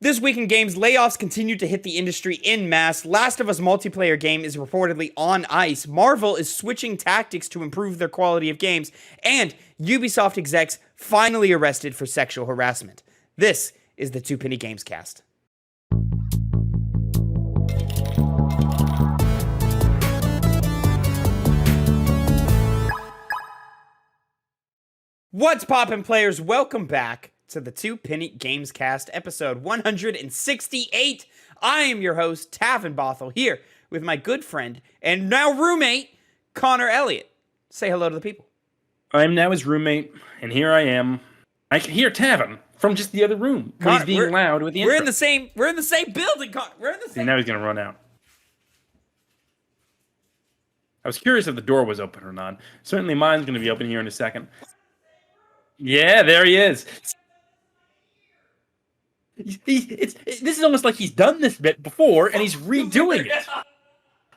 This week in games, layoffs continue to hit the industry en masse. Last of Us multiplayer game is reportedly on ice. Marvel is switching tactics to improve their quality of games. And Ubisoft execs finally arrested for sexual harassment. This is the Two Penny Gamescast. What's poppin', players? Welcome back to the Two Penny Gamescast, episode 168. I am your host, Tavin Bothel, here with my good friend and now roommate, Connor Elliott. Say hello to the people. I'm now his roommate, and here I am. I can hear Tavin from just the other room. Connor, he's being loud with the intro. We're in the same building, Connor. We're in the same. See, now he's gonna run out. I was curious if the door was open or not. Certainly mine's gonna be open here in a second. Yeah, there he is. This is almost like he's done this bit before, and he's redoing it.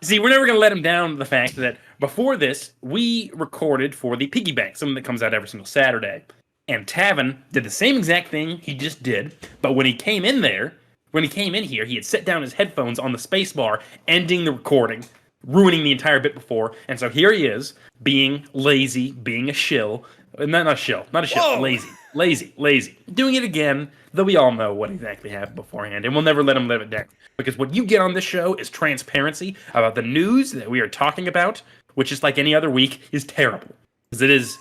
See, we're never going to let him down the fact that before this, we recorded for the Piggy Bank, something that comes out every single Saturday. And Tavin did the same exact thing he just did, but when he came in here, he had set down his headphones on the space bar, ending the recording, ruining the entire bit before. And so here he is, being lazy, being a shill. Not a shill, Whoa. Lazy. Doing it again, though we all know what exactly happened beforehand, and we'll never let him live it down. Because what you get on this show is transparency about the news that we are talking about, which is like any other week, is terrible. Because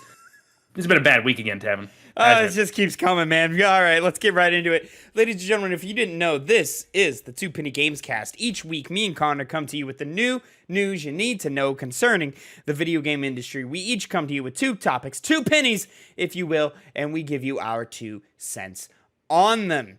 it's been a bad week again, Tavin. It just keeps coming, man. All right, let's get right into it. Ladies and gentlemen, if you didn't know, this is the Two Penny Gamescast. Each week, me and Connor come to you with the new news you need to know concerning the video game industry. We each come to you with two topics, two pennies, if you will, and we give you our 2 cents on them.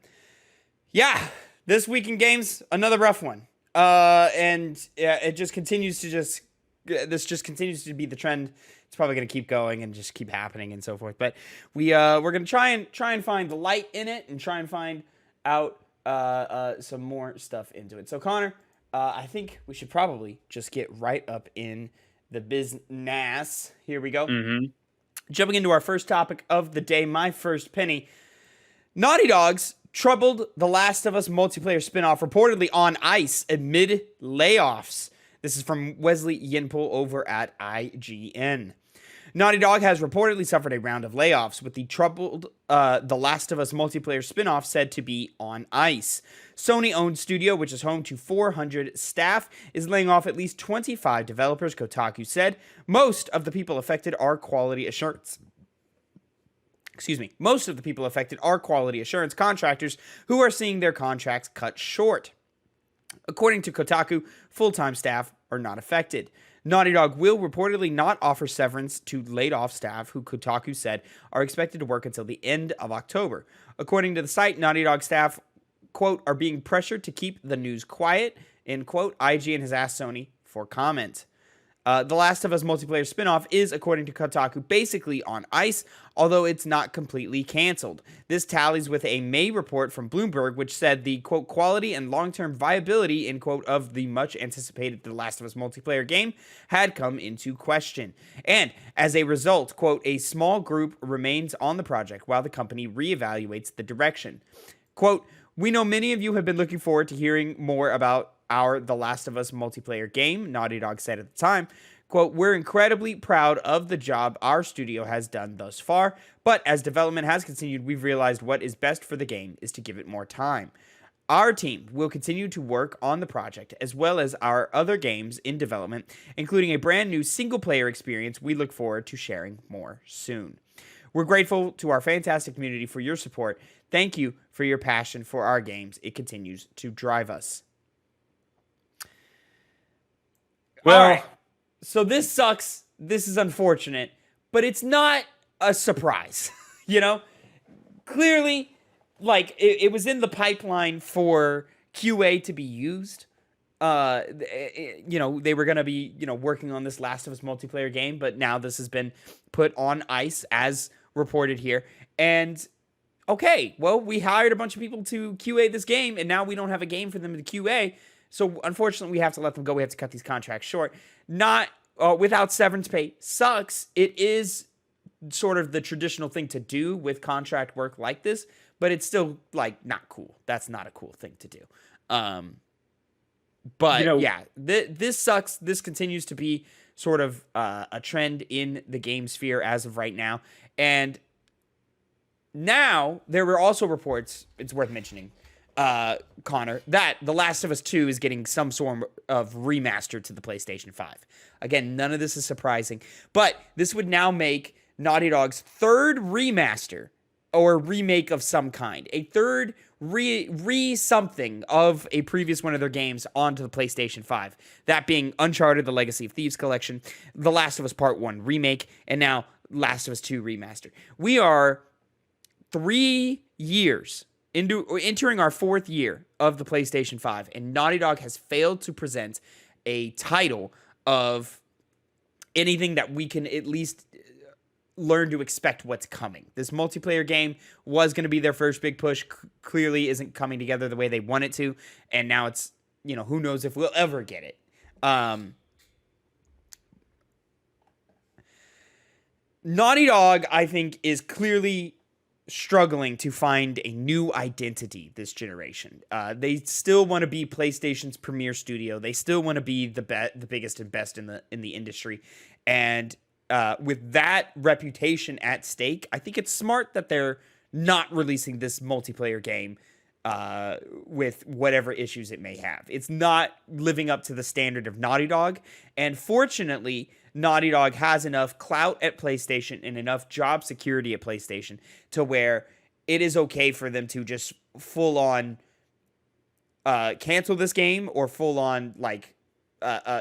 Yeah, this week in games, another rough one. It just continues to be the trend. It's probably going to keep going and just keep happening and so forth. But we're going to try and find the light in it and try and find out some more stuff into it. So Connor, I think we should probably just get right up in the business. Here we go. Mm-hmm. Jumping into our first topic of the day, my first penny. Naughty Dog's troubled The Last of Us multiplayer spinoff reportedly on ice amid layoffs. This is from Wesley Yinpul over at IGN. Naughty Dog has reportedly suffered a round of layoffs, with the troubled The Last of Us multiplayer spinoff said to be on ice. Sony-owned studio, which is home to 400 staff, is laying off at least 25 developers, Kotaku said. Most of the people affected are quality assurance contractors who are seeing their contracts cut short. According to Kotaku, full-time staff are not affected. Naughty Dog will reportedly not offer severance to laid-off staff who Kotaku said are expected to work until the end of October. According to the site, Naughty Dog staff, quote, are being pressured to keep the news quiet, end quote. IGN has asked Sony for comment. The Last of Us multiplayer spinoff is, according to Kotaku, basically on ice, although it's not completely canceled. This tallies with a May report from Bloomberg, which said the, quote, quality and long-term viability, end quote, of the much-anticipated The Last of Us multiplayer game had come into question. And, as a result, quote, a small group remains on the project while the company reevaluates the direction. Quote, we know many of you have been looking forward to hearing more about our The Last of Us multiplayer game, Naughty Dog said at the time. Quote, we're incredibly proud of the job our studio has done thus far, but as development has continued, we've realized what is best for the game is to give it more time. Our team will continue to work on the project, as well as our other games in development, including a brand new single-player experience we look forward to sharing more soon. We're grateful to our fantastic community for your support. Thank you for your passion for our games. It continues to drive us. Well, all right. So this sucks. This is unfortunate, but it's not a surprise. You know, clearly, like it was in the pipeline for QA to be used. They were going to be, working on this Last of Us multiplayer game, but now this has been put on ice as reported here. And okay, well, we hired a bunch of people to QA this game, and now we don't have a game for them to QA. So unfortunately, we have to let them go. We have to cut these contracts short. Not without severance pay sucks. It is sort of the traditional thing to do with contract work like this, but it's still like not cool. That's not a cool thing to do. But yeah, this sucks. This continues to be sort of a trend in the game sphere as of right now. And now there were also reports, it's worth mentioning, Connor, that The Last of Us 2 is getting some sort of remaster to the PlayStation 5. Again, none of this is surprising, but this would now make Naughty Dog's third remaster or remake of some kind, a third something of a previous one of their games onto the PlayStation 5. That being Uncharted: The Legacy of Thieves Collection, The Last of Us Part 1 remake, and now Last of Us 2 remaster. We are 3 years entering our 4th year of the PlayStation 5, and Naughty Dog has failed to present a title of anything that we can at least learn to expect what's coming. This multiplayer game was going to be their first big push, clearly isn't coming together the way they want it to, and now it's, who knows if we'll ever get it. Naughty Dog, I think, is clearly struggling to find a new identity this generation. They still want to be PlayStation's premier studio. They still want to be the biggest and best in the industry. And with that reputation at stake, I think it's smart that they're not releasing this multiplayer game with whatever issues it may have. It's not living up to the standard of Naughty Dog. And fortunately, Naughty Dog has enough clout at PlayStation and enough job security at PlayStation to where it is okay for them to just full on cancel this game or full on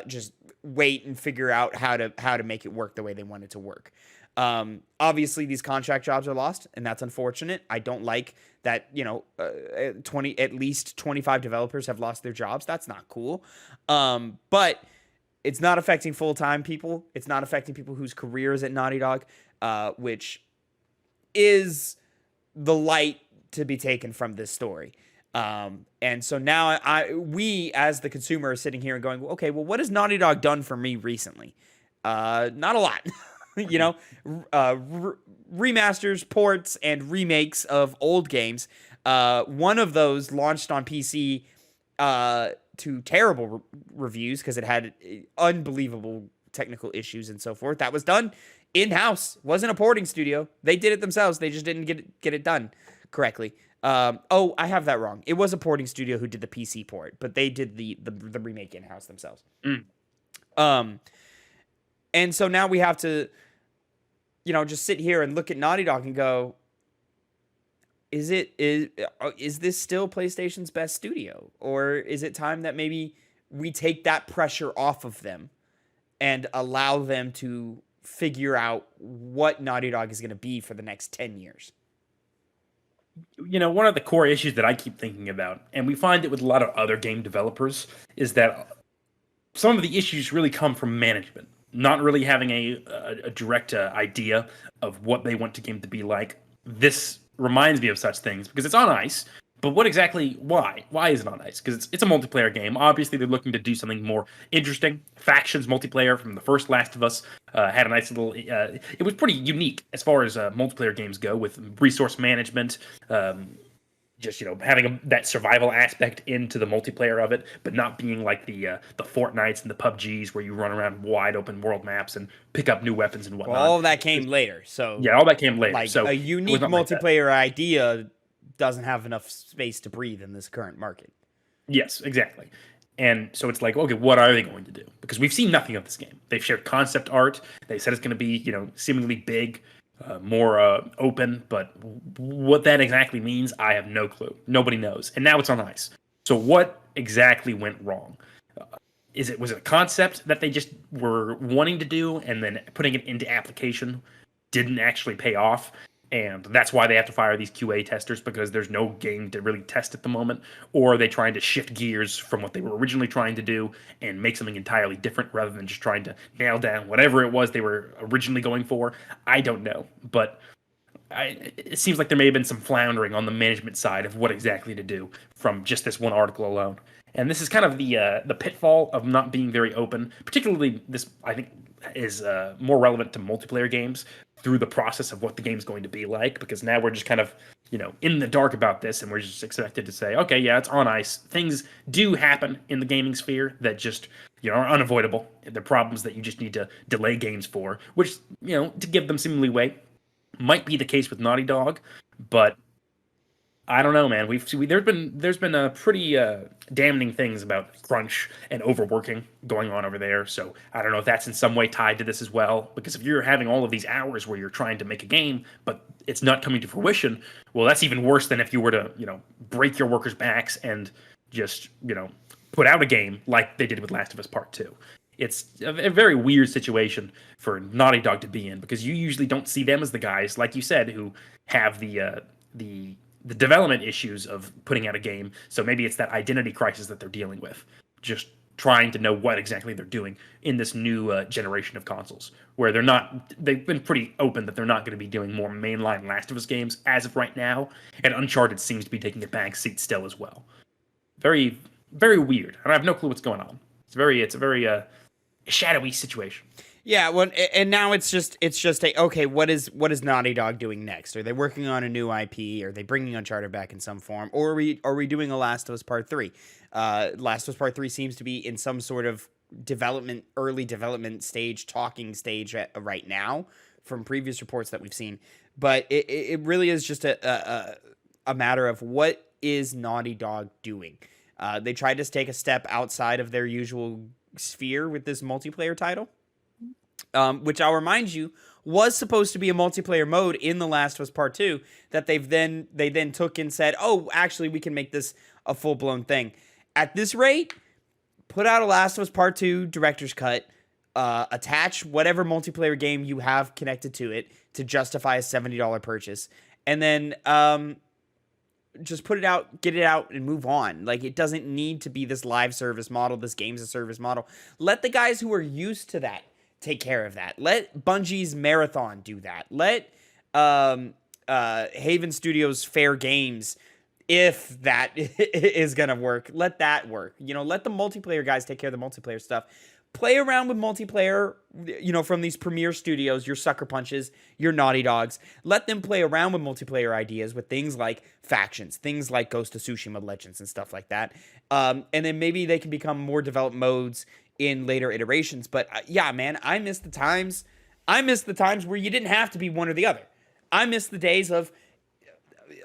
just wait and figure out how to make it work the way they want it to work. Obviously these contract jobs are lost, and that's unfortunate. I don't like that, at least 25 developers have lost their jobs. That's not cool. But it's not affecting full-time people. It's not affecting people whose careers at Naughty Dog, which is the light to be taken from this story. And so now we as the consumer are sitting here and going, okay, well, what has Naughty Dog done for me recently? Not a lot. Remasters, ports, and remakes of old games. One of those launched on PC to terrible reviews because it had unbelievable technical issues and so forth. That was done in-house. Wasn't a porting studio. They did it themselves. They just didn't get it done correctly. I have that wrong. It was a porting studio who did the PC port, but they did the remake in-house themselves. And so now we have to, just sit here and look at Naughty Dog and go, is this still PlayStation's best studio? Or is it time that maybe we take that pressure off of them and allow them to figure out what Naughty Dog is going to be for the next 10 years? One of the core issues that I keep thinking about, and we find it with a lot of other game developers, is that some of the issues really come from management, not really having a direct idea of what they want the game to be like. This reminds me of such things because it's on ice, but why? Why is it on ice? Because it's a multiplayer game. Obviously, they're looking to do something more interesting. Factions multiplayer from the first Last of Us had a nice little... it was pretty unique as far as multiplayer games go, with resource management, having that survival aspect into the multiplayer of it, but not being like the Fortnites and the PUBGs where you run around wide open world maps and pick up new weapons and whatnot. Well, all of that came later. So yeah, all that came later. Like so a unique multiplayer idea doesn't have enough space to breathe in this current market. Yes, exactly. And so it's like, okay, what are they going to do? Because we've seen nothing of this game. They've shared concept art. They said it's going to be, seemingly big, more open, but what that exactly means, I have no clue. Nobody knows. And now it's on ice. So what exactly went wrong? Was it a concept that they just were wanting to do and then putting it into application didn't actually pay off? And that's why they have to fire these QA testers, because there's no game to really test at the moment? Or are they trying to shift gears from what they were originally trying to do and make something entirely different rather than just trying to nail down whatever it was they were originally going for? I don't know. But it seems like there may have been some floundering on the management side of what exactly to do from just this one article alone. And this is kind of the pitfall of not being very open. Particularly this, I think, is more relevant to multiplayer games. through the process of what the game's going to be like, because now we're just kind of, in the dark about this, and we're just expected to say, okay, yeah, it's on ice. Things do happen in the gaming sphere that just, are unavoidable. They're problems that you just need to delay games for, which, to give them some leeway might be the case with Naughty Dog, but I don't know, man. There's been a pretty damning things about crunch and overworking going on over there. So I don't know if that's in some way tied to this as well. Because if you're having all of these hours where you're trying to make a game, but it's not coming to fruition, well, that's even worse than if you were to break your workers' backs and just put out a game like they did with Last of Us Part 2. It's a very weird situation for Naughty Dog to be in, because you usually don't see them as the guys, like you said, who have the development issues of putting out a game. So maybe it's that identity crisis that they're dealing with, just trying to know what exactly they're doing in this new generation of consoles, where they've been pretty open that they're not going to be doing more mainline Last of Us games as of right now, and Uncharted seems to be taking a back seat still as well. Very, very weird. I have no clue what's going on. It's a very shadowy situation. Yeah, well, and now it's just okay. What is Naughty Dog doing next? Are they working on a new IP? Are they bringing Uncharted back in some form, or are we doing a Last of Us Part 3? Last of Us Part 3 seems to be in some sort of early development stage, talking stage right now, from previous reports that we've seen. But it really is just a matter of what is Naughty Dog doing. They tried to take a step outside of their usual sphere with this multiplayer title. Which I'll remind you was supposed to be a multiplayer mode in The Last of Us Part 2 that they then took and said, oh, actually, we can make this a full-blown thing. At this rate, put out a Last of Us Part 2 director's cut, attach whatever multiplayer game you have connected to it to justify a $70 purchase, and then just put it out, get it out, and move on. Like, it doesn't need to be this live service model, this games as service model. Let the guys who are used to that take care of that. Let Bungie's Marathon do that. Let Haven Studios Fair Games, if that is gonna work, let that work. Let the multiplayer guys take care of the multiplayer stuff. Play around with multiplayer, from these premier studios, your Sucker Punches, your Naughty Dogs. Let them play around with multiplayer ideas with things like factions, things like Ghost of Tsushima Legends and stuff like that. And then maybe they can become more developed modes in later iterations. But yeah, man, I miss the times where you didn't have to be one or the other. I miss the days of,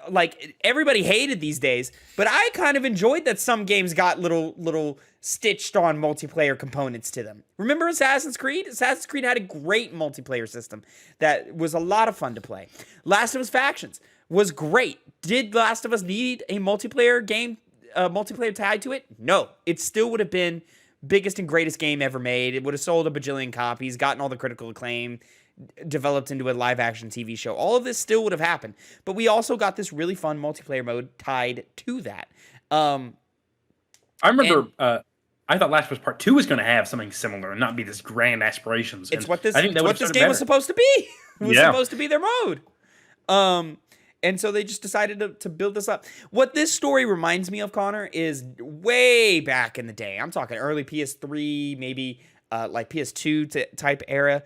like, everybody hated these days, but I kind of enjoyed that some games got little stitched on multiplayer components to them. Remember Assassin's Creed? Assassin's Creed had a great multiplayer system that was a lot of fun to play. Last of Us Factions was great. Did Last of Us need a multiplayer game, multiplayer tied to it? No. It still would have been biggest and greatest game ever made. It would have sold a bajillion copies, gotten all the critical acclaim, developed into a live action TV show. All of this still would have happened. But we also got this really fun multiplayer mode tied to that. I remember I thought Last of Us Part 2 was going to have something similar and not be this grand aspirations. It's what this game was supposed to be. It was supposed to be their mode. And so they just decided to build this up. What this story reminds me of, Connor, is way back in the day. I'm talking early PS3, maybe like PS2 type era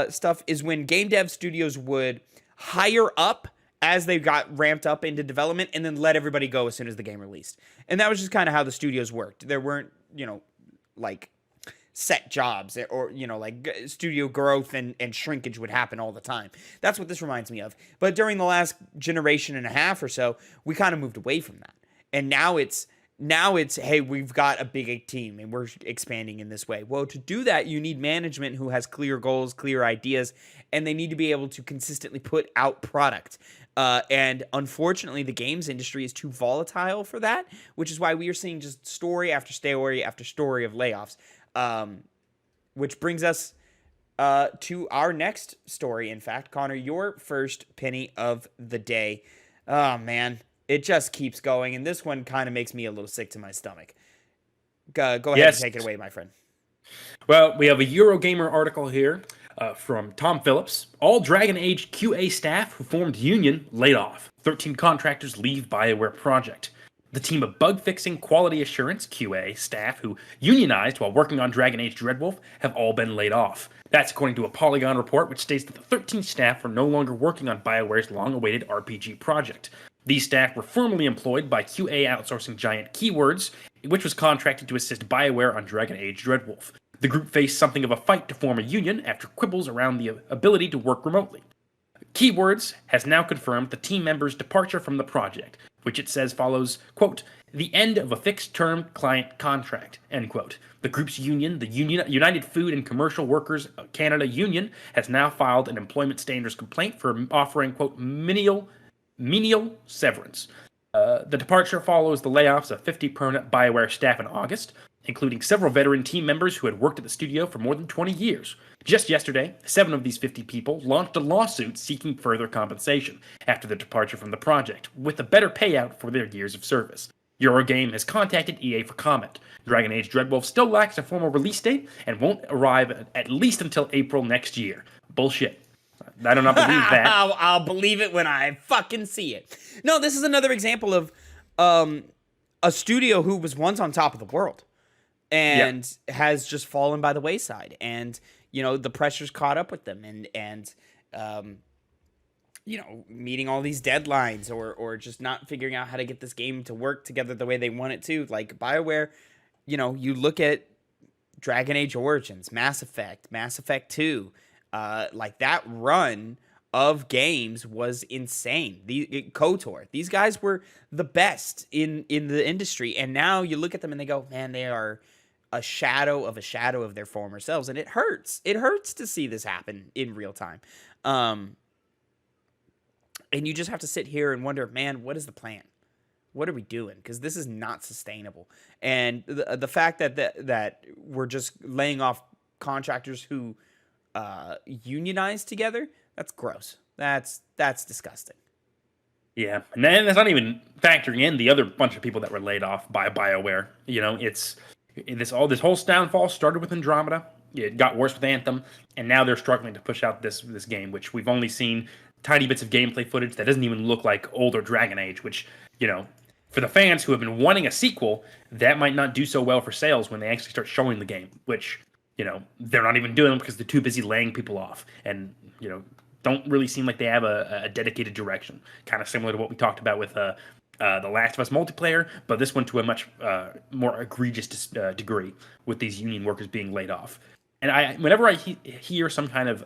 stuff, is when game dev studios would hire up as they got ramped up into development and then let everybody go as soon as the game released. And that was just kind of how the studios worked. There weren't, like set jobs or, like studio growth and shrinkage would happen all the time. That's what this reminds me of. But during the last generation and a half or so, we kind of moved away from that. And now it's, hey, we've got a big team and we're expanding in this way. Well, to do that, you need management who has clear goals, clear ideas, and they need to be able to consistently put out product. And unfortunately, the games industry is too volatile for that, which is why we are seeing just story after story after story of layoffs. Which brings us to our next story. In fact, Connor, your first penny of the day. Oh, man. It just keeps going, and this one kind of makes me a little sick to my stomach. Go ahead and take it away, my friend. Well, we have a Eurogamer article here from Tom Phillips. All Dragon Age QA staff who formed union laid off. 13 contractors leave BioWare project. The team of bug-fixing quality assurance QA staff who unionized while working on Dragon Age Dreadwolf have all been laid off. That's according to a Polygon report which states that the 13 staff are no longer working on BioWare's long-awaited RPG project. These staff were formerly employed by QA outsourcing giant Keywords, which was contracted to assist BioWare on Dragon Age Dreadwolf. The group faced something of a fight to form a union after quibbles around the ability to work remotely. Keywords has now confirmed the team members' departure from the project, which it says follows, quote, the end of a fixed-term client contract, end quote. The group's union, the United Food and Commercial Workers Canada Union, has now filed an employment standards complaint for offering, quote, menial severance. The departure follows the layoffs of 50 permanent BioWare staff in August, including several veteran team members who had worked at the studio for more than 20 years. Just yesterday, 7 of these 50 people launched a lawsuit seeking further compensation after their departure from the project, with a better payout for their years of service. Eurogame has contacted EA for comment. Dragon Age Dreadwolf still lacks a formal release date and won't arrive at least until April next year. Bullshit. I do not believe that. I'll believe it when I fucking see it. No, this is another example of a studio who was once on top of the world and has just fallen by the wayside. And, you know, the pressure's caught up with them and you know, meeting all these deadlines or just not figuring out how to get this game to work together the way they want it to. Like BioWare, you know, you look at Dragon Age Origins, Mass Effect 2, like that run of games was insane. KOTOR, these guys were the best in the industry, and now you look at them and they go, man, they are a shadow of their former selves, and it hurts. It hurts to see this happen in real time. And you just have to sit here and wonder, man, what is the plan? What are we doing? Because this is not sustainable. And the fact that we're just laying off contractors who unionize together, that's gross. That's disgusting. Yeah, and then that's not even factoring in the other bunch of people that were laid off by BioWare. You know, this whole downfall started with Andromeda. It got worse with Anthem, and now they're struggling to push out this game, which we've only seen tiny bits of gameplay footage that doesn't even look like older Dragon Age, which, you know, for the fans who have been wanting a sequel, that might not do so well for sales when they actually start showing the game, which, you know, they're not even doing because they're too busy laying people off and, you know, don't really seem like they have a dedicated direction. Kind of similar to what we talked about with the Last of Us multiplayer, but this one to a much more egregious degree with these union workers being laid off. And whenever I hear some kind of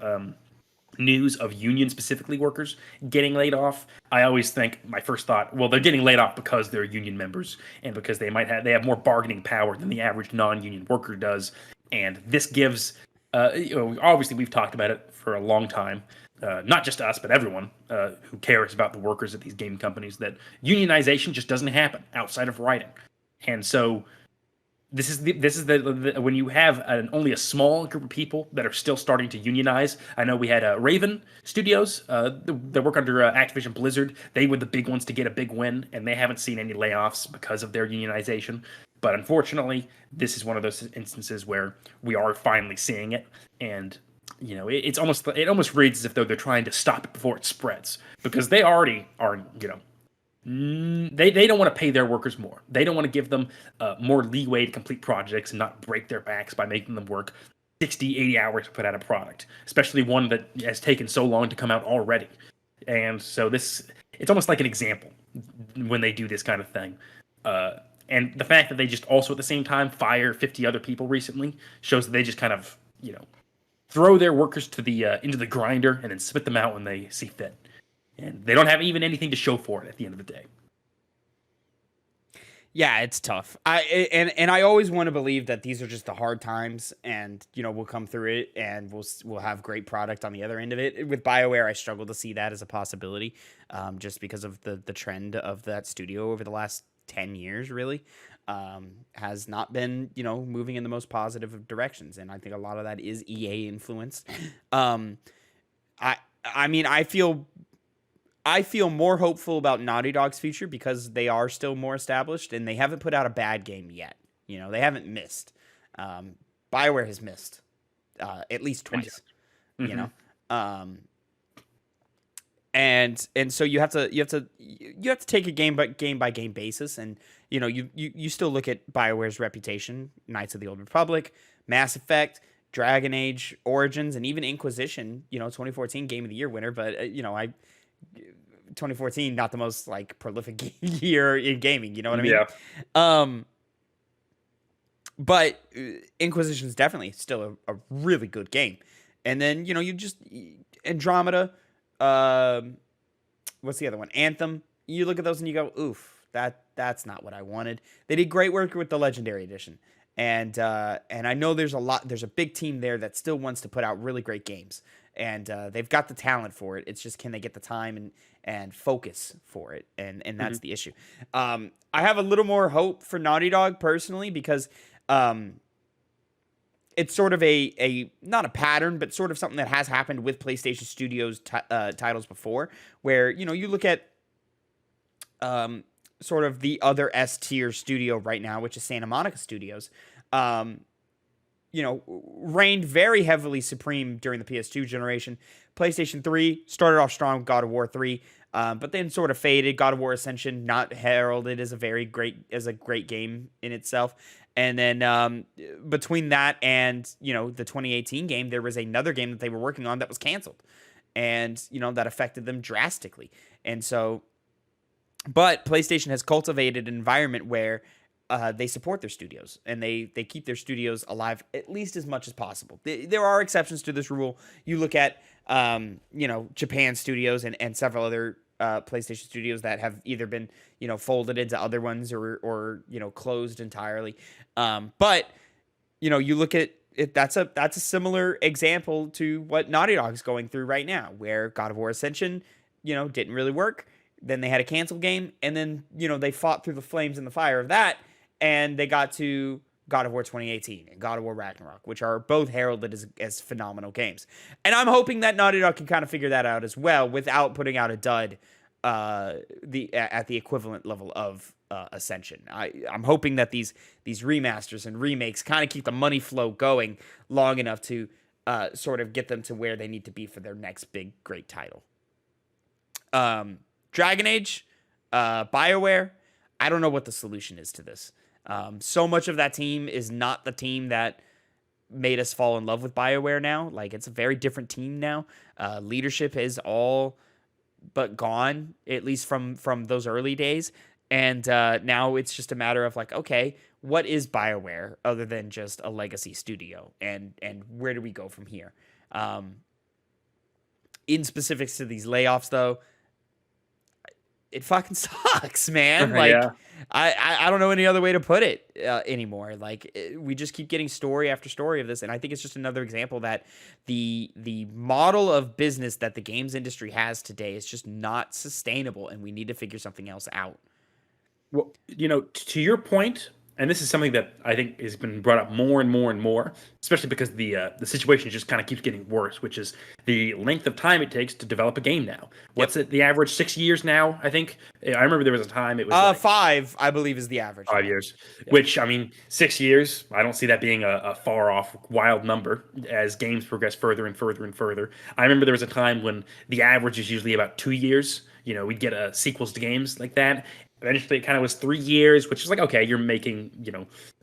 news of union specifically workers getting laid off, I always think, my first thought, well, they're getting laid off because they're union members and because they have more bargaining power than the average non-union worker does. And this gives, you know, obviously we've talked about it for a long time, not just us, but everyone who cares about the workers at these game companies, that unionization just doesn't happen outside of writing. And so this is the when you have only a small group of people that are still starting to unionize. I know we had Raven Studios that work under Activision Blizzard. They were the big ones to get a big win, and they haven't seen any layoffs because of their unionization. But unfortunately, this is one of those instances where we are finally seeing it, and you know, it almost reads as if though they're trying to stop it before it spreads, because they already are, you know. They don't want to pay their workers more. They don't want to give them more leeway to complete projects and not break their backs by making them work 60, 80 hours to put out a product, especially one that has taken so long to come out already. And so it's almost like an example when they do this kind of thing. And the fact that they just also at the same time fire 50 other people recently shows that they just kind of, you know, throw their workers to the into the grinder and then spit them out when they see fit. And they don't have even anything to show for it at the end of the day. Yeah, it's tough. I always want to believe that these are just the hard times, and you know, we'll come through it, and we'll have great product on the other end of it. With BioWare, I struggle to see that as a possibility, just because of the trend of that studio over the last 10 years, really, has not been, you know, moving in the most positive of directions, and I think a lot of that is EA influenced. I mean, I feel more hopeful about Naughty Dog's future because they are still more established and they haven't put out a bad game yet. You know, they haven't missed. BioWare has missed at least twice. Mm-hmm. You know, and so you have to take a game by game basis, and you still look at BioWare's reputation, Knights of the Old Republic, Mass Effect, Dragon Age Origins, and even Inquisition, 2014 Game of the Year winner, but 2014 not the most like prolific year in gaming, you know what I mean? Yeah. But Inquisition is definitely still a really good game. And then, you just Andromeda, what's the other one? Anthem. You look at those and you go, oof, that's not what I wanted. They did great work with the Legendary Edition. And I know there's a big team there that still wants to put out really great games. And they've got the talent for it. It's just, can they get the time and focus for it? And that's the issue. I have a little more hope for Naughty Dog personally, because it's sort of a not a pattern, but sort of something that has happened with PlayStation Studios titles before, where, you look at sort of the other S tier studio right now, which is Santa Monica Studios, reigned very heavily supreme during the PS2 generation. PlayStation 3 started off strong with God of War 3, but then sort of faded. God of War Ascension, not heralded as a great game in itself. And then between that and, the 2018 game, there was another game that they were working on that was canceled. And, that affected them drastically. And so, but PlayStation has cultivated an environment where they support their studios, and they keep their studios alive at least as much as possible. There are exceptions to this rule. You look at, Japan studios and several other PlayStation studios that have either been, folded into other ones or closed entirely. But, you look at it, that's a similar example to what Naughty Dog's going through right now, where God of War Ascension, didn't really work. Then they had a canceled game, and then, they fought through the flames and the fire of that, and they got to God of War 2018 and God of War Ragnarok, which are both heralded as phenomenal games. And I'm hoping that Naughty Dog can kind of figure that out as well without putting out a dud at the equivalent level of Ascension. I'm hoping that these remasters and remakes kind of keep the money flow going long enough to sort of get them to where they need to be for their next big, great title. Dragon Age, BioWare, I don't know what the solution is to this. So much of that team is not the team that made us fall in love with BioWare now. Like, it's a very different team now. Leadership is all but gone, at least from those early days. And now it's just a matter of like, okay, what is BioWare other than just a legacy studio? And where do we go from here? In specifics to these layoffs, though, it fucking sucks, man. Like, yeah. I don't know any other way to put it anymore. Like, we just keep getting story after story of this, and I think it's just another example that the model of business that the games industry has today is just not sustainable, and we need to figure something else out. Well, to your point, and this is something that I think has been brought up more and more and more, especially because the situation just kind of keeps getting worse, which is the length of time it takes to develop a game now. What's it? The average 6 years now, I think. I remember there was a time it was like 5, I believe, is the average. 5 years, which, I mean, 6 years, I don't see that being a far off wild number as games progress further and further and further. I remember there was a time when the average is usually about 2 years. We'd get sequels to games like that. Eventually, it kind of was 3 years, which is like, okay, you're making,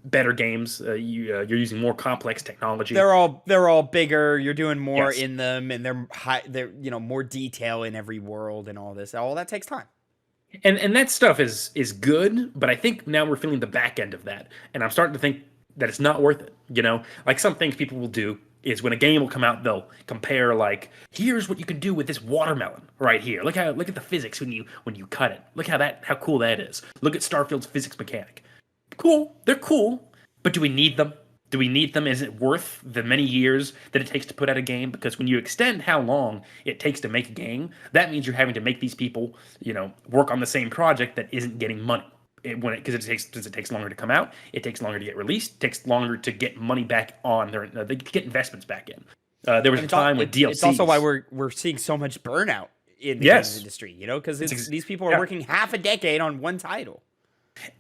better games. You're using more complex technology. They're all bigger. You're doing more in them, and they're more detail in every world and all this. All that takes time. And that stuff is good, but I think now we're feeling the back end of that, and I'm starting to think that it's not worth it. Like some things people will do is when a game will come out, they'll compare, like, here's what you can do with this watermelon right here. Look at the physics when you cut it. Look how cool that is. Look at Starfield's physics mechanic. Cool, they're cool, but do we need them? Do we need them? Is it worth the many years that it takes to put out a game? Because when you extend how long it takes to make a game, that means you're having to make these people, work on the same project that isn't getting money. Because it takes longer to come out, it takes longer to get released, it takes longer to get money back on their, they get investments back in. There was a time with DLCs. It's also why we're seeing so much burnout in the games industry, because these people are working half a decade on one title.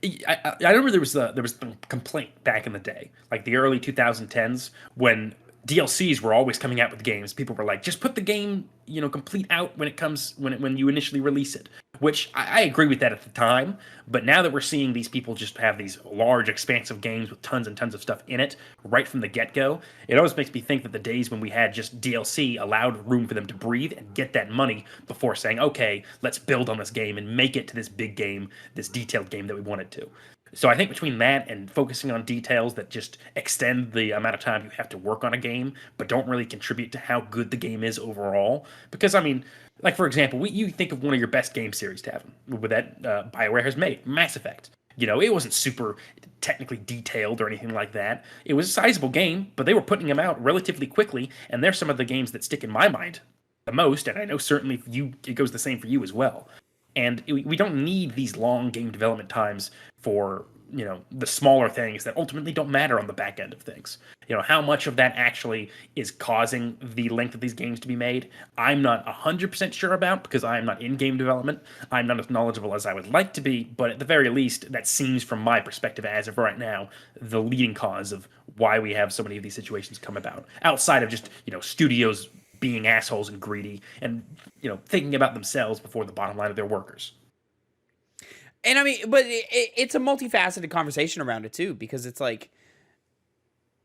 I remember there was the complaint back in the day, like the early 2010s, when DLCs were always coming out with games. People were like, just put the game, complete out when it comes when you initially release it. which I agree with that at the time. But now that we're seeing these people just have these large, expansive games with tons and tons of stuff in it right from the get-go, it always makes me think that the days when we had just DLC allowed room for them to breathe and get that money before saying, okay, let's build on this game and make it to this big game, this detailed game that we wanted to. So I think between that and focusing on details that just extend the amount of time you have to work on a game, but don't really contribute to how good the game is overall. Because, I mean, like, for example, you think of one of your best game series, Tavin, with that BioWare has made, Mass Effect. You know, it wasn't super technically detailed or anything like that. It was a sizable game, but they were putting them out relatively quickly, and they're some of the games that stick in my mind the most, and I know certainly for you, it goes the same for you as well. And we don't need these long game development times for, you know, the smaller things that ultimately don't matter on the back end of things. You know, how much of that actually is causing the length of these games to be made, I'm not 100% sure about, because I'm not in game development. I'm not as knowledgeable as I would like to be, but at the very least, that seems, from my perspective as of right now, the leading cause of why we have so many of these situations come about. Outside of just, you know, studios being assholes and greedy and, you know, thinking about themselves before the bottom line of their workers. And I mean, but it's a multifaceted conversation around it too, because it's like,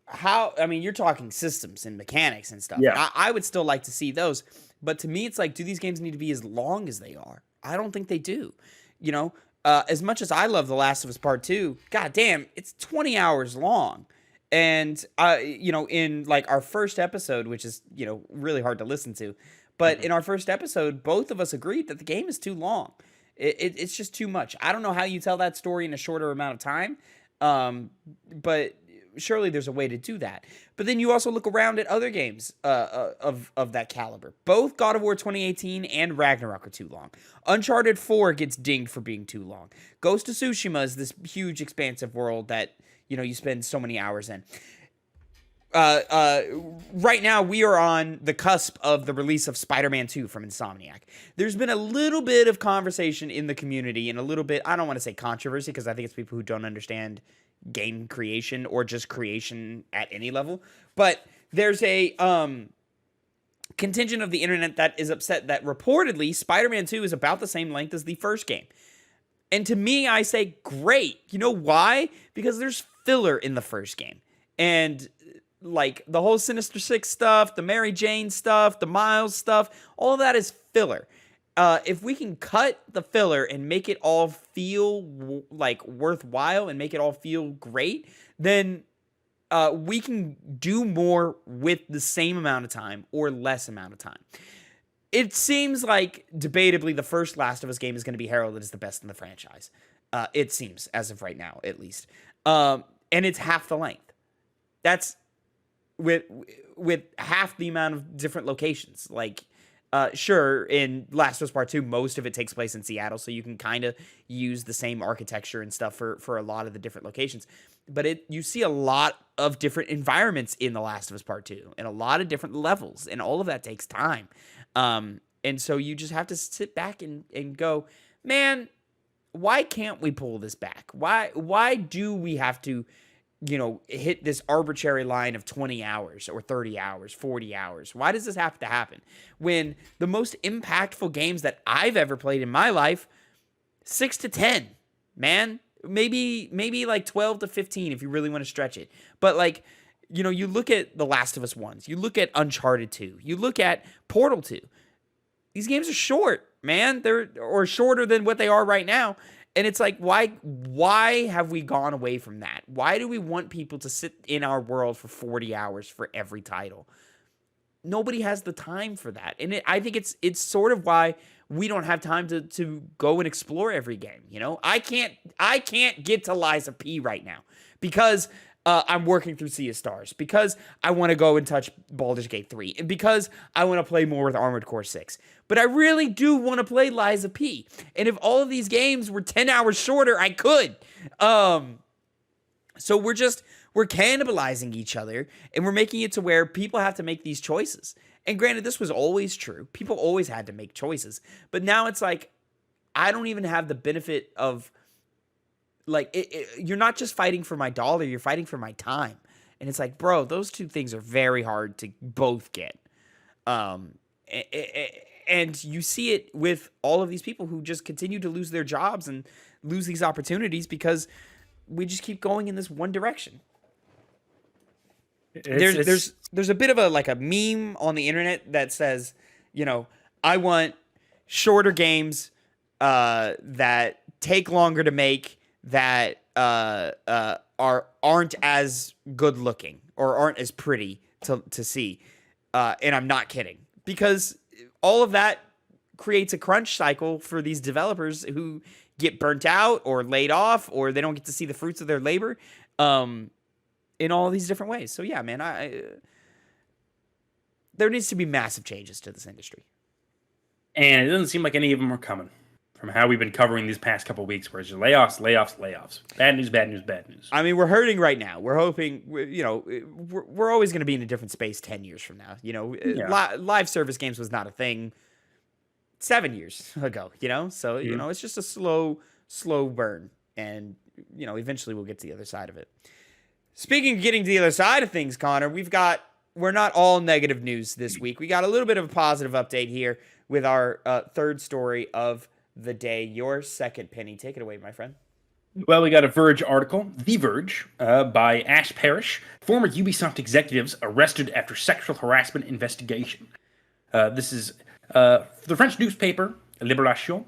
I mean, you're talking systems and mechanics and stuff. Yeah. And I would still like to see those, but to me, it's like, do these games need to be as long as they are? I don't think they do. You know, as much as I love The Last of Us Part 2, god damn, it's 20 hours long. And, you know, in like our first episode, which is, you know, really hard to listen to, but in our first episode, both of us agreed that the game is too long. It's just too much. I don't know how you tell that story in a shorter amount of time, but surely there's a way to do that. But then you also look around at other games of that caliber. Both God of War 2018 and Ragnarok are too long. Uncharted 4 gets dinged for being too long. Ghost of Tsushima is this huge, expansive world that, you know, you spend so many hours in. Right now, we are on the cusp of the release of Spider-Man 2 from Insomniac. There's been a little bit of conversation in the community and a little bit, I don't want to say controversy, because I think it's people who don't understand game creation or just creation at any level. But there's a contingent of the internet that is upset that reportedly Spider-Man 2 is about the same length as the first game. And to me, I say, great. You know why? Because there's filler in the first game. And like the whole Sinister Six stuff, the Mary Jane stuff, the Miles stuff, all of that is filler. If we can cut the filler and make it all feel like worthwhile and make it all feel great, then we can do more with the same amount of time or less amount of time. It seems like, debatably, the first Last of Us game is going to be heralded as the best in the franchise. It seems, as of right now, at least. And it's half the length. That's with half the amount of different locations. Like, sure, in Last of Us Part 2, most of it takes place in Seattle, so you can kind of use the same architecture and stuff for a lot of the different locations. But you see a lot of different environments in The Last of Us Part 2, and a lot of different levels, and all of that takes time. And so you just have to sit back and go, man, why can't we pull this back? Why do we have to, you know, hit this arbitrary line of 20 hours or 30 hours, 40 hours? Why does this have to happen? When the most impactful games that I've ever played in my life, 6 to 10, man. Maybe like 12 to 15 if you really want to stretch it. But like, you know, you look at The Last of Us 1s, you look at Uncharted 2, you look at Portal 2. These games are short, man. They're shorter than what they are right now. And it's like, why have we gone away from that? Why do we want people to sit in our world for 40 hours for every title? Nobody has the time for that. And I think it's sort of why we don't have time to go and explore every game, you know? I can't get to Lies of P right now because I'm working through Sea of Stars, because I want to go and touch Baldur's Gate 3, and because I want to play more with Armored Core 6. But I really do want to play Lies of P. And if all of these games were 10 hours shorter, I could. So we're cannibalizing each other, and we're making it to where people have to make these choices. And granted, this was always true. People always had to make choices. But now it's like, I don't even have the benefit of, like, you're not just fighting for my dollar, you're fighting for my time. And it's like, bro, those two things are very hard to both get. And you see it with all of these people who just continue to lose their jobs and lose these opportunities because we just keep going in this one direction. There's a bit of a meme on the internet that says, I want shorter games that take longer to make, that aren't as good looking or aren't as pretty to see. And I'm not kidding, because all of that creates a crunch cycle for these developers who get burnt out or laid off, or they don't get to see the fruits of their labor in all these different ways. So yeah, man, there needs to be massive changes to this industry. And it doesn't seem like any of them are coming from how we've been covering these past couple of weeks, where it's just layoffs, layoffs, layoffs. Bad news, bad news, bad news. I mean, we're hurting right now. We're hoping, we're always going to be in a different space 10 years from now. Live service games was not a thing 7 years ago, So, it's just a slow burn. And, eventually we'll get to the other side of it. Speaking of getting to the other side of things, Connor, we're not all negative news this week. We got a little bit of a positive update here with our third story of the day. Your second penny. Take it away, my friend. Well, we got a Verge article, The Verge, by Ash Parrish. Former Ubisoft executives arrested after sexual harassment investigation. This is the French newspaper, Libération,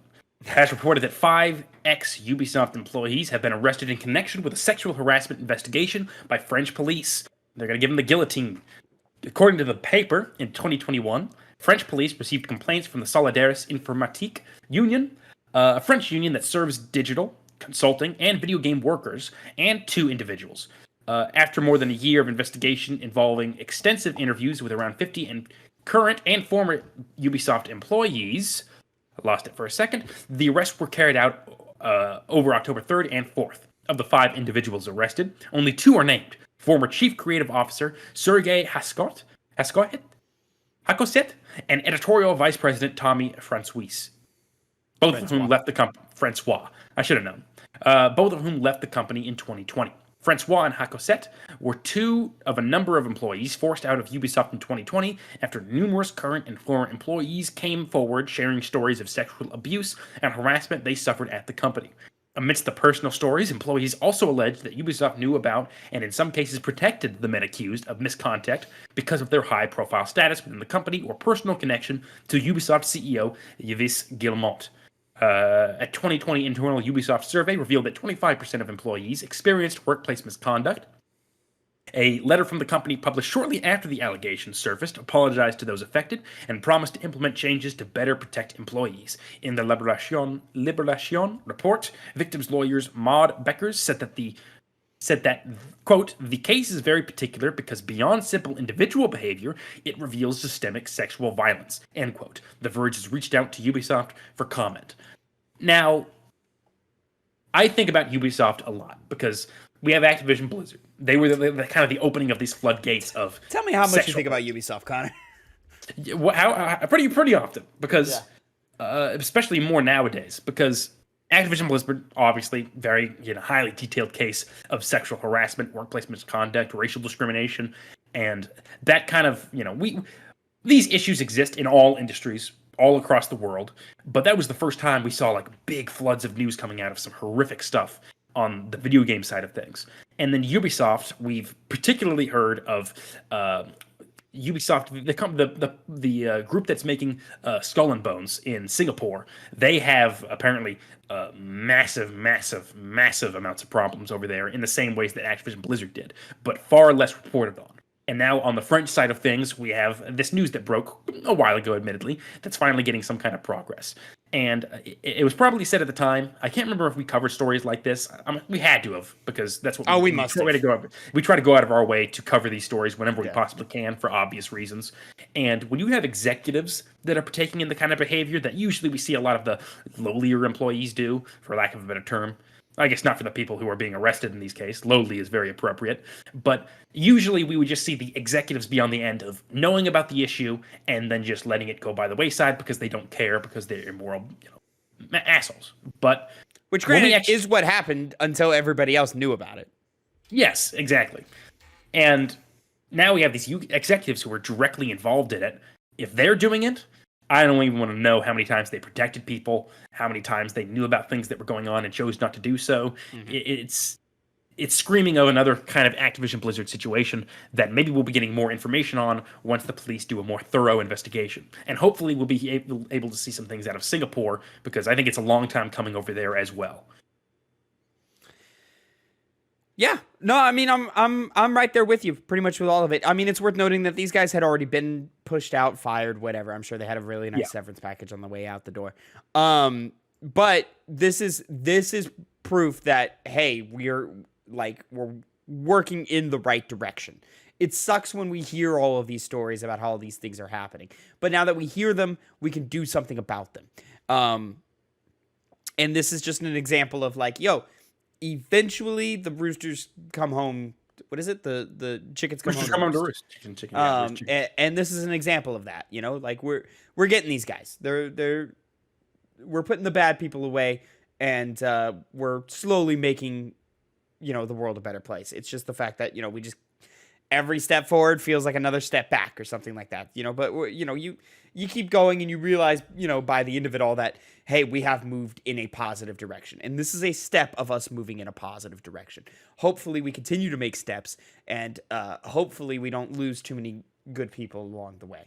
has reported that 5 ex-Ubisoft employees have been arrested in connection with a sexual harassment investigation by French police. They're going to give them the guillotine. According to the paper, in 2021, French police received complaints from the Solidaires Informatique Union, a French union that serves digital, consulting, and video game workers, and 2 individuals. After more than a year of investigation involving extensive interviews with around 50 current and former Ubisoft employees, I lost it for a second, the arrests were carried out over October 3rd and 4th. Of the 5 individuals arrested, only 2 are named. Former Chief Creative Officer Sergei Haskot, and Editorial Vice President Tommy Francois. Both of whom left the company. Francois. I should have known. Both of whom left the company in 2020. Francois and Hacoset were 2 of a number of employees forced out of Ubisoft in 2020 after numerous current and former employees came forward sharing stories of sexual abuse and harassment they suffered at the company. Amidst the personal stories, employees also alleged that Ubisoft knew about and in some cases protected the men accused of misconduct because of their high-profile status within the company or personal connection to Ubisoft CEO Yves Guillemot. A 2020 internal Ubisoft survey revealed that 25% of employees experienced workplace misconduct. A letter from the company published shortly after the allegations surfaced apologized to those affected and promised to implement changes to better protect employees. In the Libération report, victims' lawyers Maud Beckers said that, quote, the case is very particular because beyond simple individual behavior, it reveals systemic sexual violence, end quote. The Verge has reached out to Ubisoft for comment. Now, I think about Ubisoft a lot because we have Activision Blizzard. They were the kind of the opening of these floodgates of. Tell me how much you think about Ubisoft, Connor. Pretty often, because especially more nowadays, because Activision Blizzard, obviously, very highly detailed case of sexual harassment, workplace misconduct, racial discrimination, and that kind of these issues exist in all industries all across the world. But that was the first time we saw big floods of news coming out of some horrific stuff on the video game side of things. And then Ubisoft, we've particularly heard of Ubisoft, the group that's making Skull and Bones in Singapore. They have apparently massive amounts of problems over there in the same ways that Activision Blizzard did, but far less reported on. And now on the French side of things, we have this news that broke a while ago, admittedly, that's finally getting some kind of progress. And it was probably said at the time, I can't remember if we covered stories like this. We had to have, because that's what we must have. We try to go out of our way to cover these stories whenever we possibly can for obvious reasons. And when you have executives that are partaking in the kind of behavior that usually we see a lot of the lowlier employees do, for lack of a better term, I guess not for the people who are being arrested in these cases. Lowly is very appropriate. But usually we would just see the executives be on the end of knowing about the issue and then just letting it go by the wayside because they don't care, because they're immoral assholes. But which, granted, is what happened until everybody else knew about it. Yes, exactly. And now we have these executives who are directly involved in it. If they're doing it, I don't even want to know how many times they protected people, how many times they knew about things that were going on and chose not to do so. Mm-hmm. It's screaming of another kind of Activision Blizzard situation that maybe we'll be getting more information on once the police do a more thorough investigation. And hopefully we'll be able to see some things out of Singapore, because I think it's a long time coming over there as well. Yeah, no, I mean, I'm right there with you, pretty much with all of it. I mean, it's worth noting that these guys had already been pushed out, fired, whatever. I'm sure they had a really nice severance package on the way out the door. But this is proof that, hey, we're working in the right direction. It sucks when we hear all of these stories about how all these things are happening, but now that we hear them, we can do something about them. And this is just an example of like, yo, eventually the roosters come home. What is it? The chickens come Roosters home. Come home to roost. Chicken. And this is an example of that. You know, like we're getting these guys. We're putting the bad people away, and we're slowly making, you know, the world a better place. It's just the fact that, you know, we just, every step forward feels like another step back or something like that, you know, but you know, you keep going and you realize, you know, by the end of it all that, hey, we have moved in a positive direction. And this is a step of us moving in a positive direction. Hopefully we continue to make steps, and hopefully we don't lose too many good people along the way.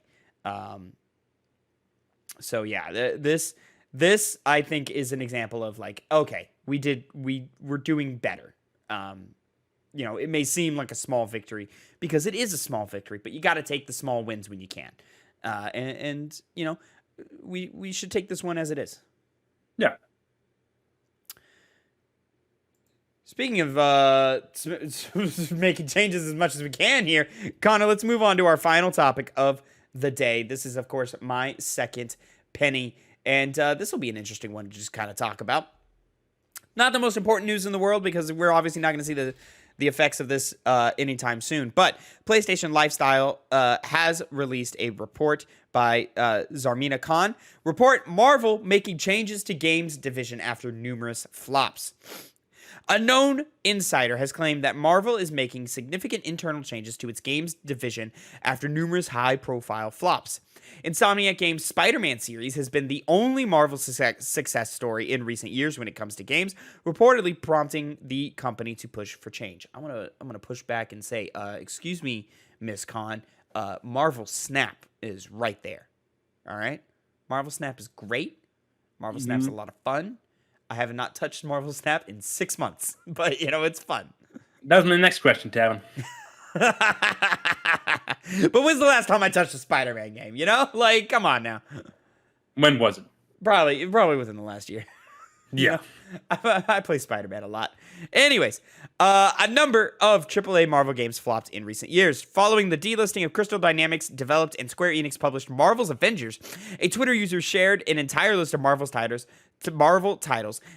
So yeah, this I think is an example of like, okay, we're doing better. You know, it may seem like a small victory because it is a small victory, but you got to take the small wins when you can. And you know, we should take this one as it is. Yeah. Speaking of making changes as much as we can here, Connor, let's move on to our final topic of the day. This is, of course, my second penny, and this will be an interesting one to just kind of talk about. Not the most important news in the world, because we're obviously not going to see the effects of this anytime soon. But PlayStation Lifestyle has released a report by Zarmina Khan. Report: Marvel making changes to games division after numerous flops. A known insider has claimed that Marvel is making significant internal changes to its games division after numerous high-profile flops. Insomniac Games' Spider-Man series has been the only Marvel success story in recent years when it comes to games, reportedly prompting the company to push for change. I'm gonna push back and say, excuse me, Miss Khan, Marvel Snap is right there. All right, Marvel Snap is great. Marvel Snap's a lot of fun. I have not touched Marvel Snap in 6 months, but you know, it's fun. That was my next question, Tavin. But when's the last time I touched a Spider-Man game? You know, like, come on now. When was it? Probably within the last year. Yeah. I play Spider-Man a lot. Anyways, a number of AAA Marvel games flopped in recent years. Following the delisting of Crystal Dynamics developed and Square Enix published Marvel's Avengers, a Twitter user shared an entire list of Marvel titles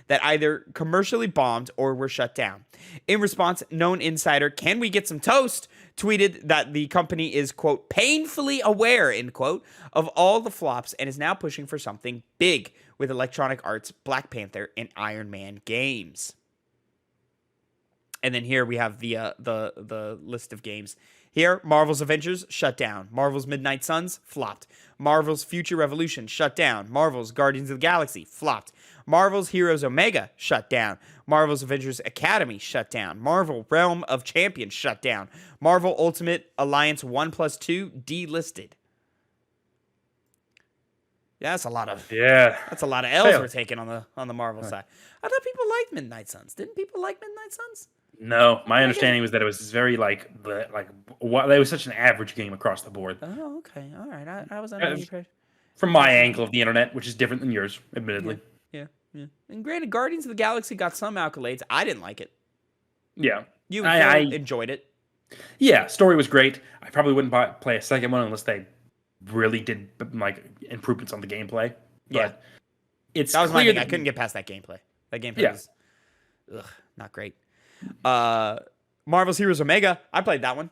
that either commercially bombed or were shut down. In response, known insider Can We Get Some Toast tweeted that the company is, quote, painfully aware, end quote, of all the flops and is now pushing for something big with Electronic Arts' Black Panther and Iron Man games. And then here we have the list of games. Here, Marvel's Avengers, shut down. Marvel's Midnight Suns, flopped. Marvel's Future Revolution, shut down. Marvel's Guardians of the Galaxy, flopped. Marvel's Heroes Omega, shut down. Marvel's Avengers Academy, shut down. Marvel Realm of Champions, shut down. Marvel Ultimate Alliance 1+2, delisted. Yeah, that's a lot of L's we're taking on the Marvel side. I thought people liked Midnight Suns. Didn't people like Midnight Suns? No, my understanding was that it was very it was such an average game across the board. Oh, okay, all right. I was under the impression. From my angle of the internet, which is different than yours, admittedly. Yeah. And granted, Guardians of the Galaxy got some accolades. I didn't like it. Yeah, I enjoyed it. Yeah, story was great. I probably wouldn't play a second one unless they really did like improvements on the gameplay. But that was my thing. I couldn't get past that gameplay. That gameplay was not great. Marvel's Heroes Omega, I played that one.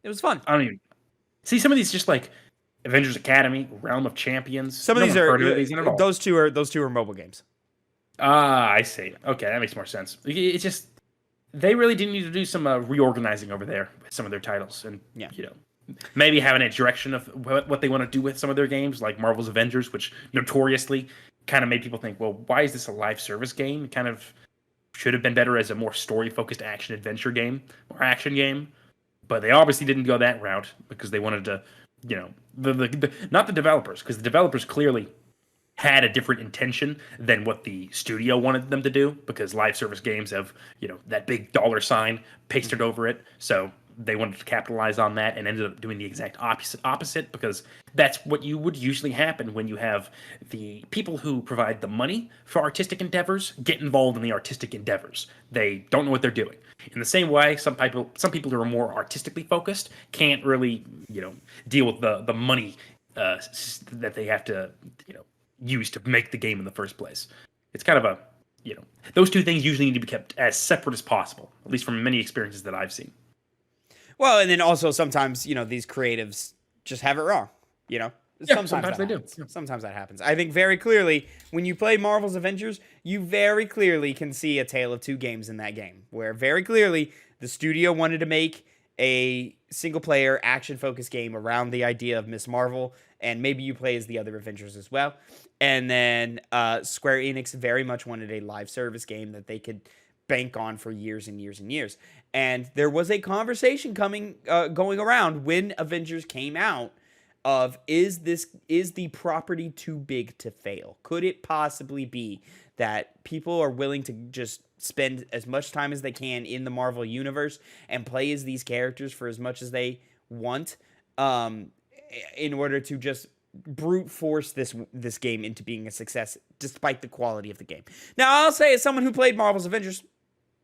It was fun. I don't even see some of these just like Avengers Academy, Realm of Champions. Some of these are those two are mobile games. Ah, I see. Okay, that makes more sense. It's just they really do need to do some reorganizing over there with some of their titles, and maybe having a direction of what they want to do with some of their games, like Marvel's Avengers, which notoriously kind of made people think, well, why is this a live service game? It kind of should have been better as a more story focused action adventure game or action game. But they obviously didn't go that route because they wanted to, not the developers, because the developers clearly had a different intention than what the studio wanted them to do, because live service games have, that big dollar sign pasted over it. So they wanted to capitalize on that and ended up doing the exact opposite, because that's what you would usually happen when you have the people who provide the money for artistic endeavors get involved in the artistic endeavors. They don't know what they're doing. In the same way, some people who are more artistically focused can't really, deal with the money that they have to, use to make the game in the first place. It's kind of a, those two things usually need to be kept as separate as possible, at least from many experiences that I've seen. Well, and then also sometimes, these creatives just have it wrong, Sometimes they do. Yeah. Sometimes that happens. I think very clearly when you play Marvel's Avengers, you very clearly can see a tale of two games in that game, where very clearly the studio wanted to make a single-player action-focused game around the idea of Miss Marvel, and maybe you play as the other Avengers as well. And then Square Enix very much wanted a live service game that they could bank on for years and years and years. And there was a conversation going around when Avengers came out of, is the property too big to fail? Could it possibly be that people are willing to just spend as much time as they can in the Marvel universe and play as these characters for as much as they want, in order to just brute force this game into being a success despite the quality of the game? Now, I'll say, as someone who played Marvel's Avengers,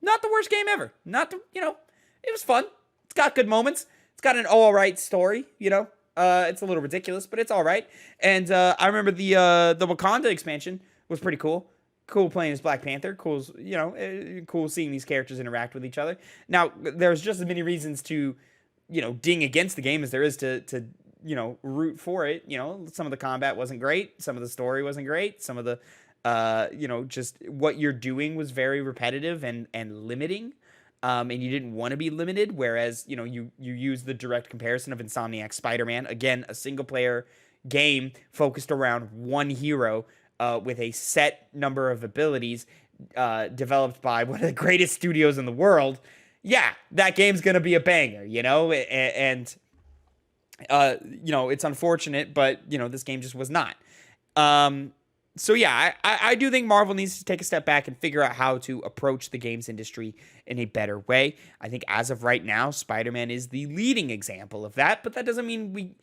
not the worst game ever. It was fun. It's got good moments. It's got an all right story, It's a little ridiculous, but it's all right. And I remember the Wakanda expansion was pretty cool. Cool playing as Black Panther. Cool, cool seeing these characters interact with each other. Now, there's just as many reasons to, ding against the game as there is to root for it. Some of the combat wasn't great. Some of the story wasn't great. Some of the just what you're doing was very repetitive and limiting, and you didn't want to be limited. Whereas, you use the direct comparison of Insomniac's Spider-Man, again, a single player game focused around one hero, with a set number of abilities, developed by one of the greatest studios in the world. Yeah, that game's gonna be a banger, and it's unfortunate, but this game just was not. So yeah, I do think Marvel needs to take a step back and figure out how to approach the games industry in a better way. I think as of right now, Spider-Man is the leading example of that, but that doesn't mean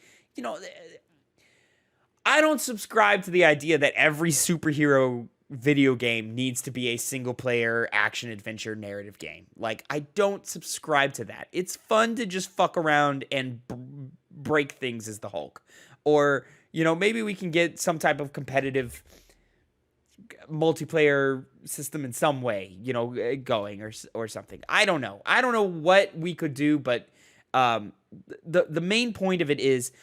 I don't subscribe to the idea that every superhero video game needs to be a single-player action-adventure narrative game. Like, I don't subscribe to that. It's fun to just fuck around and break things as the Hulk. Or, maybe we can get some type of competitive multiplayer system in some way, going or something. I don't know. I don't know what we could do, but the main point of it is,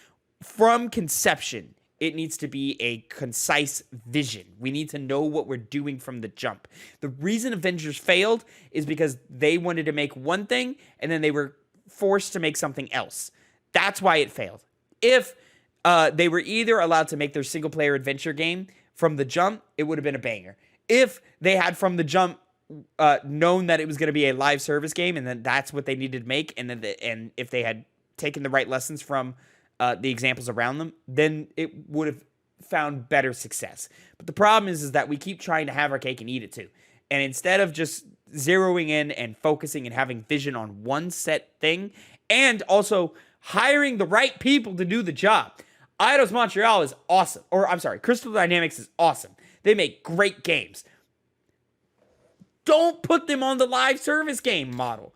from conception, it needs to be a concise vision. We need to know what we're doing from the jump. The reason Avengers failed is because they wanted to make one thing and then they were forced to make something else. That's why it failed. If they were either allowed to make their single-player adventure game from the jump, it would have been a banger. If they had from the jump known that it was going to be a live service game, and then that's what they needed to make, and if they had taken the right lessons from the examples around them, then it would have found better success. But the problem is that we keep trying to have our cake and eat it too. And instead of just zeroing in and focusing and having vision on one set thing, and also hiring the right people to do the job. Eidos Montreal is awesome. Or, I'm sorry, Crystal Dynamics is awesome. They make great games. Don't put them on the live service game model.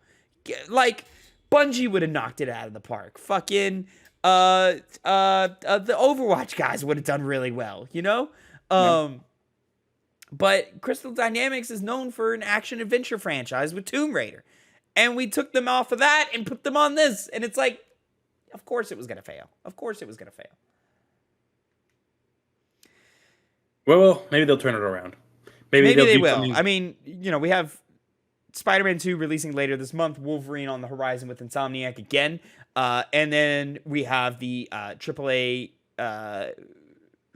Like, Bungie would have knocked it out of the park. Fucking the Overwatch guys would have done really well, But Crystal Dynamics is known for an action-adventure franchise with Tomb Raider. And we took them off of that and put them on this. And it's like, of course it was going to fail. Of course it was going to fail. Well, maybe they'll turn it around. Maybe they will. I mean, we have Spider-Man 2 releasing later this month. Wolverine on the horizon with Insomniac again. And then we have the AAA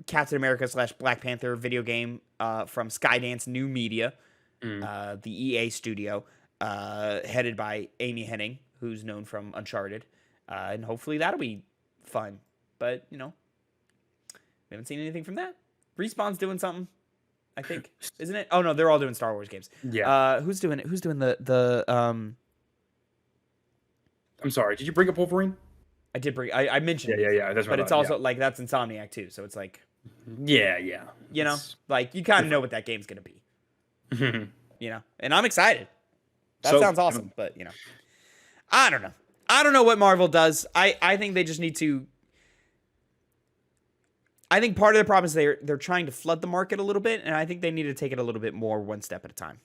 Captain America / Black Panther video game from Skydance New Media, the EA studio, headed by Amy Hennig, who's known from Uncharted. And hopefully that'll be fun. But, we haven't seen anything from that. Respawn's doing something, I think, isn't it? Oh no, they're all doing Star Wars games. Yeah. Who's doing it? Who's doing the I'm sorry. Did you bring up Wolverine? I did bring. I mentioned. Yeah. That's but it's also like that's Insomniac too, so it's like. Yeah. Like you kind of know what that game's gonna be. And I'm excited. That sounds awesome, but I don't know. I don't know what Marvel does. I think they just need to. I think part of the problem is they're trying to flood the market a little bit, and I think they need to take it a little bit more one step at a time,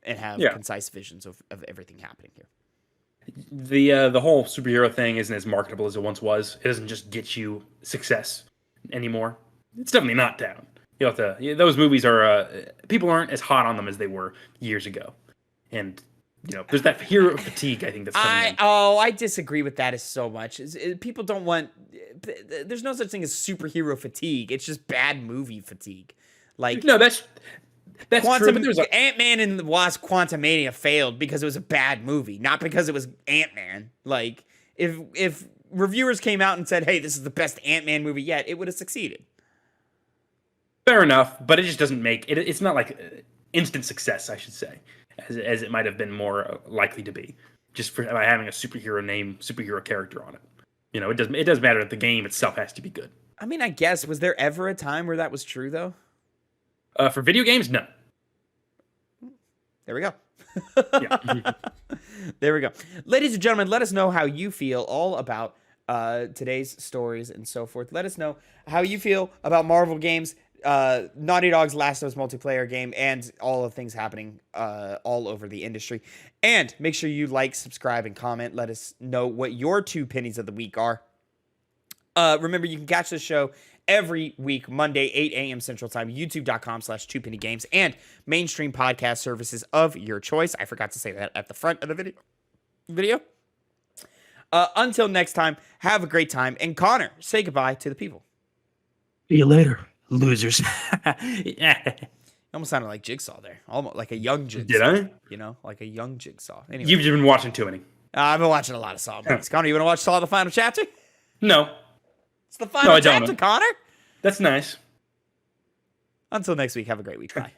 and have concise visions of everything happening here. The whole superhero thing isn't as marketable as it once was. It doesn't just get you success anymore. It's definitely not down. You have to. Those movies are people aren't as hot on them as they were years ago, and there's that hero fatigue. I think that's coming in. I disagree with that so much. People don't want. There's no such thing as superhero fatigue. It's just bad movie fatigue. Like no, that's true. Ant-Man and the Wasp: Quantumania failed because it was a bad movie, not because it was Ant-Man. Like if reviewers came out and said, "Hey, this is the best Ant-Man movie yet," it would have succeeded. Fair enough, but it just doesn't make it. It's not like instant success, I should say, as it might have been more likely to be, just by having a superhero character on it. It does matter that the game itself has to be good. I mean, I guess, was there ever a time where that was true, though? For video games, no. There we go. There we go. Ladies and gentlemen, let us know how you feel all about today's stories and so forth. Let us know how you feel about Marvel games, Naughty Dog's Last of Us multiplayer game, and all of things happening all over the industry. And make sure you like, subscribe, and comment. Let us know what your 2 pennies of the week are. Remember, you can catch the show every week, Monday, 8 a.m. Central Time, youtube.com/2pennygames, and mainstream podcast services of your choice. I forgot to say that at the front of the video. Until next time, have a great time. And Connor, say goodbye to the people. See you later, losers. Almost sounded like Jigsaw there. Almost like a young Jigsaw. Did I? Like a young Jigsaw. Anyway. You've been watching too many. I've been watching a lot of Saw movies. Connor, you want to watch Saw the final chapter? No. It's the final chapter, don't. Connor. That's nice. Until next week, have a great week. Bye.